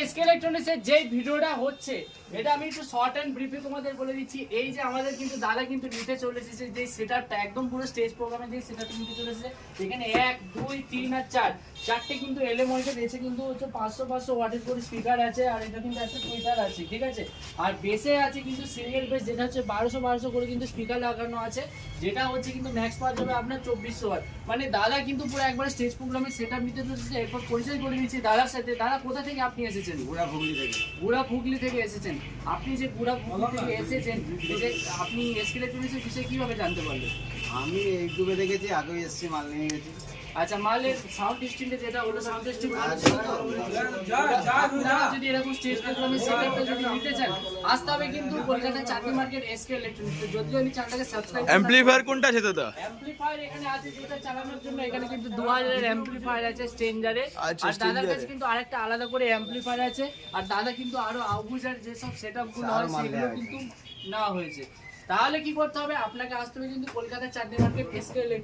SK ইলেকট্রনিক্সের যে ভিডিওটা হচ্ছে এটা আমি একটু শর্ট এন্ড ব্রিফে তোমাদের বলে দিচ্ছি। এই যে আমাদের কিন্তু দাদা কিন্তু নিতে চলে এসেছে যে সেটআপটা একদম পুরো স্টেজ প্রোগ্রামে যে সেটআপটা নিতে চলে এসেছে। এখানে 1 2 3 আর 4 চারটে কিন্তু এলএ মনিটর এসে কিন্তু হচ্ছে 500 ওয়াটের করে স্পিকার আছে আর এটা কিন্তু একটা টুইটার আছে, ঠিক আছে। আর বেসে আছে কিন্তু সিঙ্গেল বেস যেটা হচ্ছে 1200 করে কিন্তু স্পিকার লাগানো আছে, যেটা হচ্ছে কিন্তু ম্যাক্স পাওয়া যাবে আপনার 2400 ওয়াট। মানে দাদা কিন্তু পুরো একবার স্টেজ প্রোগ্রামে সেটআপ নিতে চলেছে। এরপর পরিচয় করে নিচ্ছি দাদার সাথে। দাদা কোথা থেকে আপনি এসেছেন? বুড়াফুগলি থেকে এসেছেন। আপনি যে বুড়াফুগলি থেকে এসেছেন, এই যে আপনি এসকে ইলেকট্রনিক্সের বিষয়ে কিভাবে জানতে পারলেন? আমি ইউটিউবে দেখেছি, আগেই এসেছি, মাল নিয়ে গেছি। আচ্ছা, মালের সাউন্ড সিস্টেমটা যেটা হলো সাউন্ড সিস্টেম যদি এরকম স্টেজ প্রোগ্রামে সেটআপটা যদি নিতে চান, আসতে হবে কিন্তু কলকাতার চাকরি মার্কেট এসকে ইলেকট্রনিক্স। যদিও আমি চ্যানেলটাকে সাবস্ক্রাইব অ্যাম্পলিফায়ার কোনটা আছে দাদা? অ্যাম্পলিফায়ার এখানে আছে যেটা চালানোর জন্য। এখানে কিন্তু 2000 এর অ্যাম্পলিফায়ার আছে স্ট্রেঞ্জারে। আচ্ছা, আর দাদার কাছে স্ট্রেঞ্জারে। কিন্তু আরেকটা আলাদা করে অ্যাম্পলিফায়ার আছে। আর দাদা কিন্তু আরো আউটবুজার যেসব সেটআপগুলো হয় সেগুলো কিন্তু নেওয়া হয়েছে। তাহলে কি করতে হবে? আপনাকে আসতে হবে কিন্তু কলকাতার চাকরি মার্কেট এসকে ইলেকট্রনিক্স।